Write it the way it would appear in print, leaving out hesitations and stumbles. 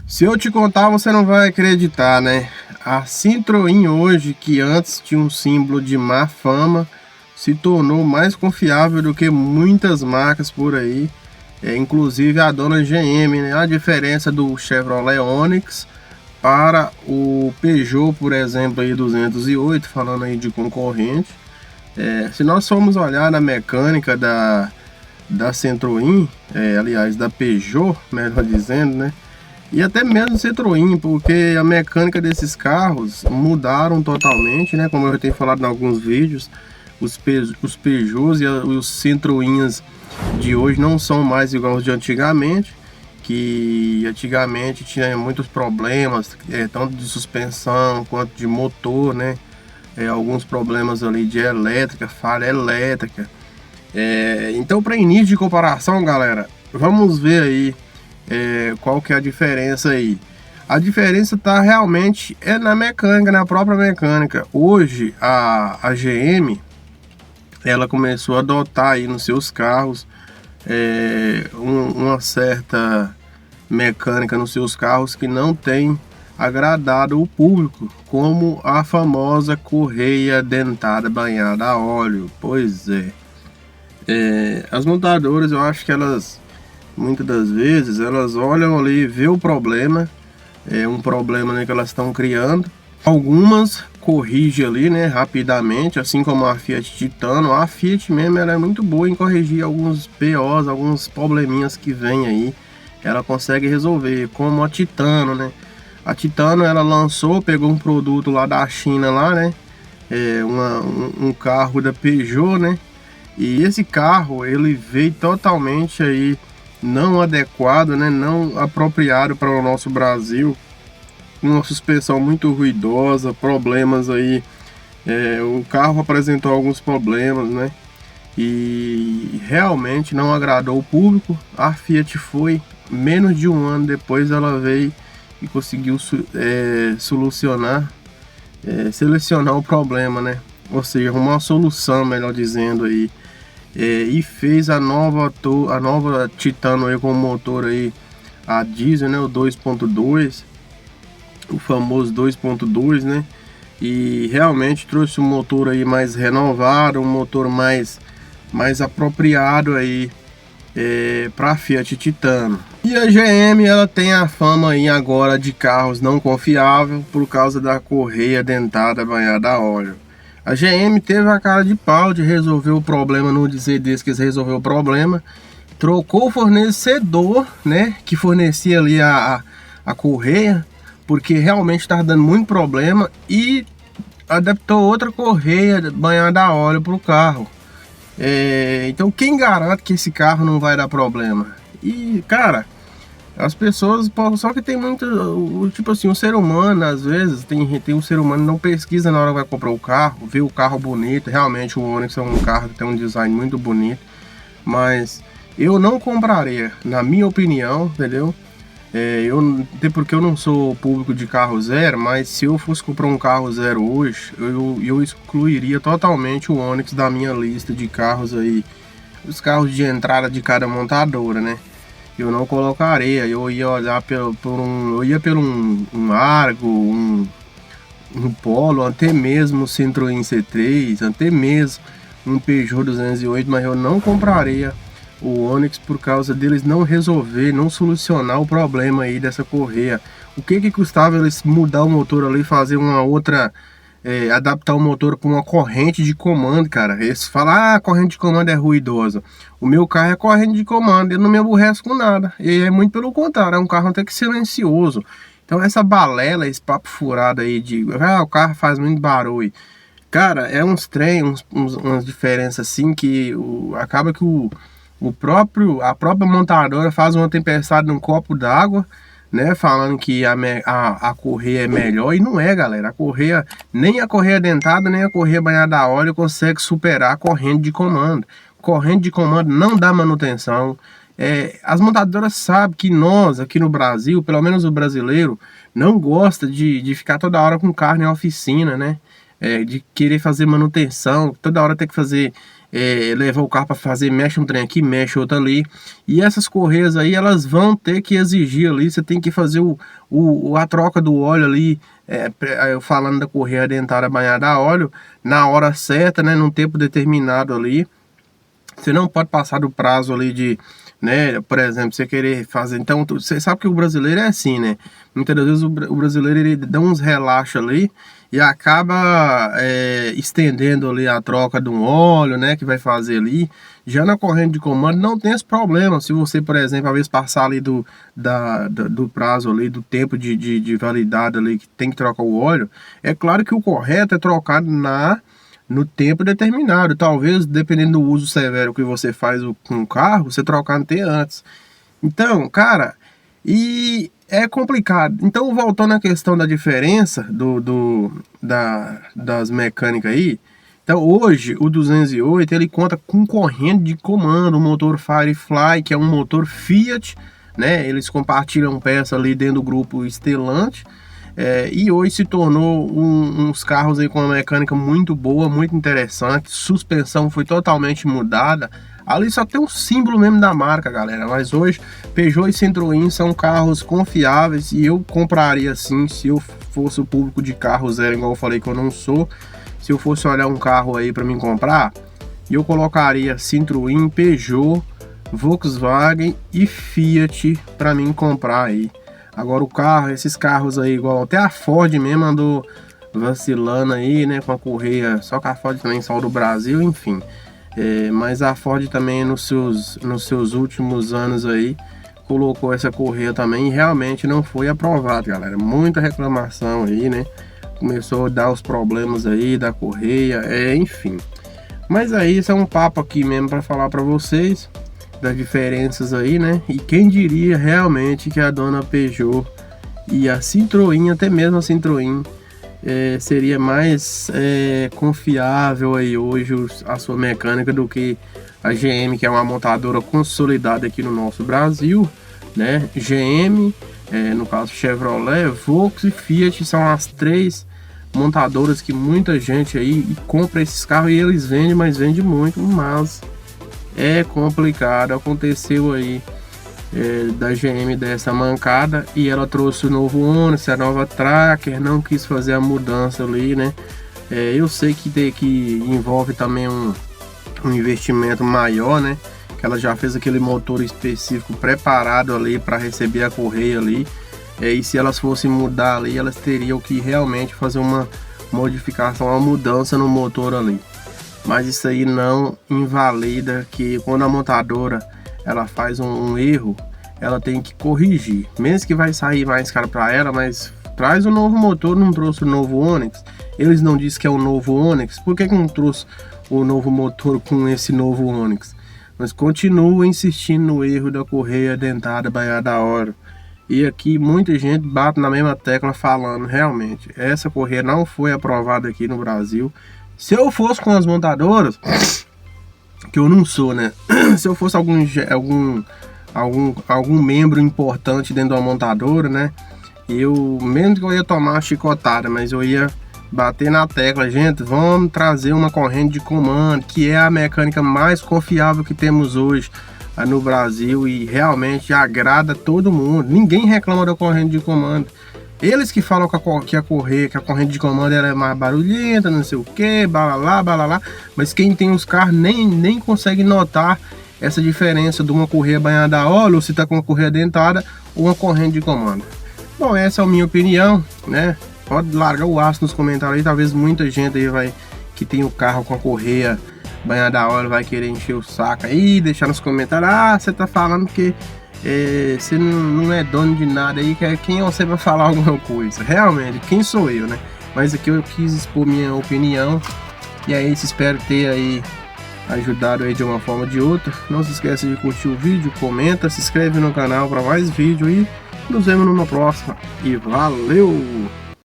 Se eu te contar, você não vai acreditar, né? A Citroën hoje, que antes tinha um símbolo de má fama, se tornou mais confiável do que muitas marcas por aí, inclusive a dona GM, né? A diferença do Chevrolet Onix para o Peugeot, por exemplo, aí 208, falando aí de concorrente. Se nós formos olhar na mecânica da Citroën, aliás, da Peugeot, melhor dizendo, né? E até mesmo Citroën, porque a mecânica desses carros mudaram totalmente, né? Como eu já tenho falado em alguns vídeos, os Peugeots e os Citroëns de hoje não são mais igual os de antigamente, que antigamente tinha muitos problemas, tanto de suspensão quanto de motor, né? Alguns problemas ali de elétrica, falha elétrica. Então, para início de comparação, galera, vamos ver aí qual que é a diferença aí. A diferença está realmente na mecânica, na própria mecânica. Hoje a GM ela começou a adotar aí nos seus carros uma certa mecânica nos seus carros que não tem agradado o público, como a famosa correia dentada banhada a óleo. Pois as montadoras, eu acho que elas muitas das vezes elas olham ali, vê o problema, um problema, né, que elas estão criando. Algumas corrigem ali, né, rapidamente, assim como a Fiat Titano. A Fiat mesmo, ela é muito boa em corrigir alguns POs, alguns probleminhas que vem aí. Ela consegue resolver, como a Titano, né? A Titano, ela lançou, pegou um produto lá da China lá, né? Um carro da Peugeot, né? E esse carro, ele veio totalmente aí não adequado, né, não apropriado para o nosso Brasil, uma suspensão muito ruidosa, problemas aí, o carro apresentou alguns problemas, né, e realmente não agradou o público. A Fiat foi, menos de um ano depois ela veio e conseguiu selecionar o problema, né, ou seja, uma solução, melhor dizendo aí. E fez a nova Titano aí com o motor aí a diesel, né, o 2.2, o famoso 2.2, né, e realmente trouxe um motor aí mais renovado, um motor mais apropriado aí para a Fiat Titano. E a GM, ela tem a fama aí agora de carros não confiável por causa da correia dentada banhada a óleo. A GM teve a cara de pau de resolver o problema, não dizer desse que resolveu o problema. Trocou o fornecedor, né, que fornecia ali a correia, porque realmente estava dando muito problema, e adaptou outra correia banhada a óleo para o carro. Então quem garante que esse carro não vai dar problema? E cara, as pessoas, só que tem muito, tipo assim, o ser humano, às vezes, tem um ser humano que não pesquisa na hora que vai comprar o carro, vê o carro bonito. Realmente o Onix é um carro que tem um design muito bonito, mas eu não compraria, na minha opinião, entendeu? Até porque eu não sou público de carro zero, mas se eu fosse comprar um carro zero hoje, eu excluiria totalmente o Onix da minha lista de carros aí, os carros de entrada de cada montadora, né? Eu não colocaria, eu ia olhar eu ia pelo um Argo, um Polo, até mesmo um Citroën C3, até mesmo um Peugeot 208, mas eu não compraria o Onix por causa deles não resolver, não solucionar o problema aí dessa correia. O que custava eles mudar o motor ali, fazer uma outra, adaptar o motor com uma corrente de comando, cara? Eles falam, a corrente de comando é ruidosa. O meu carro é corrente de comando, eu não me aborreço com nada. E é muito pelo contrário, é um carro até que silencioso. Então essa balela, esse papo furado aí de o carro faz muito barulho, cara, é uns trem, umas diferenças assim que acaba que a própria montadora faz uma tempestade num copo d'água, né, falando que a correia é melhor, e não é, galera. Nem a correia dentada, nem a correia banhada a óleo consegue superar a corrente de comando. Corrente de comando não dá manutenção. As montadoras sabem que nós, aqui no Brasil, pelo menos o brasileiro, não gosta de ficar toda hora com carro em oficina, né? De querer fazer manutenção, toda hora ter que fazer levar o carro para fazer, mexe um trem aqui, mexe outro ali. E essas correias aí, elas vão ter que exigir ali, você tem que fazer a troca do óleo ali, eu falando da correia dentada banhada a óleo, na hora certa, né, num tempo determinado ali. Você não pode passar do prazo ali de, né, por exemplo, você querer fazer. Então, você sabe que o brasileiro é assim, né? Muitas das vezes o brasileiro ele dá uns relaxos ali e acaba estendendo ali a troca de um óleo, né, que vai fazer ali. Já na corrente de comando não tem esse problema. Se você, por exemplo, às vezes passar ali do prazo ali, do tempo de validade ali, que tem que trocar o óleo, é claro que o correto é trocar no tempo determinado. Talvez, dependendo do uso severo que você faz com o carro, você trocar até antes. Então, cara, e é complicado. Então, voltando à questão da diferença das mecânicas aí. Então, hoje, o 208, ele conta com corrente de comando, o motor Firefly, que é um motor Fiat, né? Eles compartilham peça ali dentro do grupo Stellantis. E hoje se tornou uns carros aí com uma mecânica muito boa, muito interessante. Suspensão foi totalmente mudada. Ali só tem um símbolo mesmo da marca, galera. Mas hoje Peugeot e Citroën são carros confiáveis e eu compraria sim, se eu fosse o público de carro zero, igual eu falei que eu não sou. Se eu fosse olhar um carro aí para mim comprar, eu colocaria Citroën, Peugeot, Volkswagen e Fiat para mim comprar aí. Agora o carro, esses carros aí, igual até a Ford mesmo andou vacilando aí, né, com a correia, só que a Ford também saiu do Brasil, enfim. Mas a Ford também nos seus últimos anos aí, colocou essa correia também e realmente não foi aprovado, galera. Muita reclamação aí, né, começou a dar os problemas aí da correia, enfim. Mas aí, isso é um papo aqui mesmo para falar para vocês das diferenças aí, né? E quem diria realmente que a dona Peugeot e a Citroën, até mesmo a Citroën, seria mais confiável aí hoje a sua mecânica do que a GM, que é uma montadora consolidada aqui no nosso Brasil, né? GM, no caso Chevrolet, Volks e Fiat são as três montadoras que muita gente aí compra esses carros e eles vendem, mas vende muito, mas é complicado. Aconteceu aí da GM dessa mancada e ela trouxe o novo Onix, a nova Tracker, não quis fazer a mudança ali, né? Eu sei que envolve também um investimento maior, né? Que ela já fez aquele motor específico preparado ali para receber a correia ali. E se elas fossem mudar ali, elas teriam que realmente fazer uma modificação, uma mudança no motor ali. Mas isso aí não invalida que quando a montadora ela faz um erro, ela tem que corrigir. Mesmo que vai sair mais caro para ela, mas traz o novo motor, não trouxe o novo Onix. Eles não dizem que é o novo Onix. Por que não trouxe o novo motor com esse novo Onix? Mas continua insistindo no erro da correia dentada banhada a óleo. E aqui muita gente bate na mesma tecla falando, realmente, essa correia não foi aprovada aqui no Brasil. Se eu fosse com as montadoras, que eu não sou, né? Se eu fosse algum membro importante dentro da montadora, né? Mesmo que eu ia tomar uma chicotada, mas eu ia bater na tecla, gente, vamos trazer uma corrente de comando, que é a mecânica mais confiável que temos hoje no Brasil e realmente agrada todo mundo. Ninguém reclama da corrente de comando. Eles que falam que a corrente de comando ela é mais barulhenta, não sei o que, balalá, mas quem tem os carros nem consegue notar essa diferença de uma correia banhada a óleo, ou se está com uma correia dentada, ou uma corrente de comando. Bom, essa é a minha opinião, né? Pode largar o aço nos comentários aí, talvez muita gente aí que tem o carro com a correia banhada a óleo vai querer encher o saco aí, deixar nos comentários, você tá falando que você não é dono de nada aí, quem é você pra falar alguma coisa? Realmente, quem sou eu, né? Mas aqui eu quis expor minha opinião. E é isso, espero ter aí ajudado aí de uma forma ou de outra. Não se esqueça de curtir o vídeo, comenta, se inscreve no canal para mais vídeo e nos vemos numa próxima. E valeu!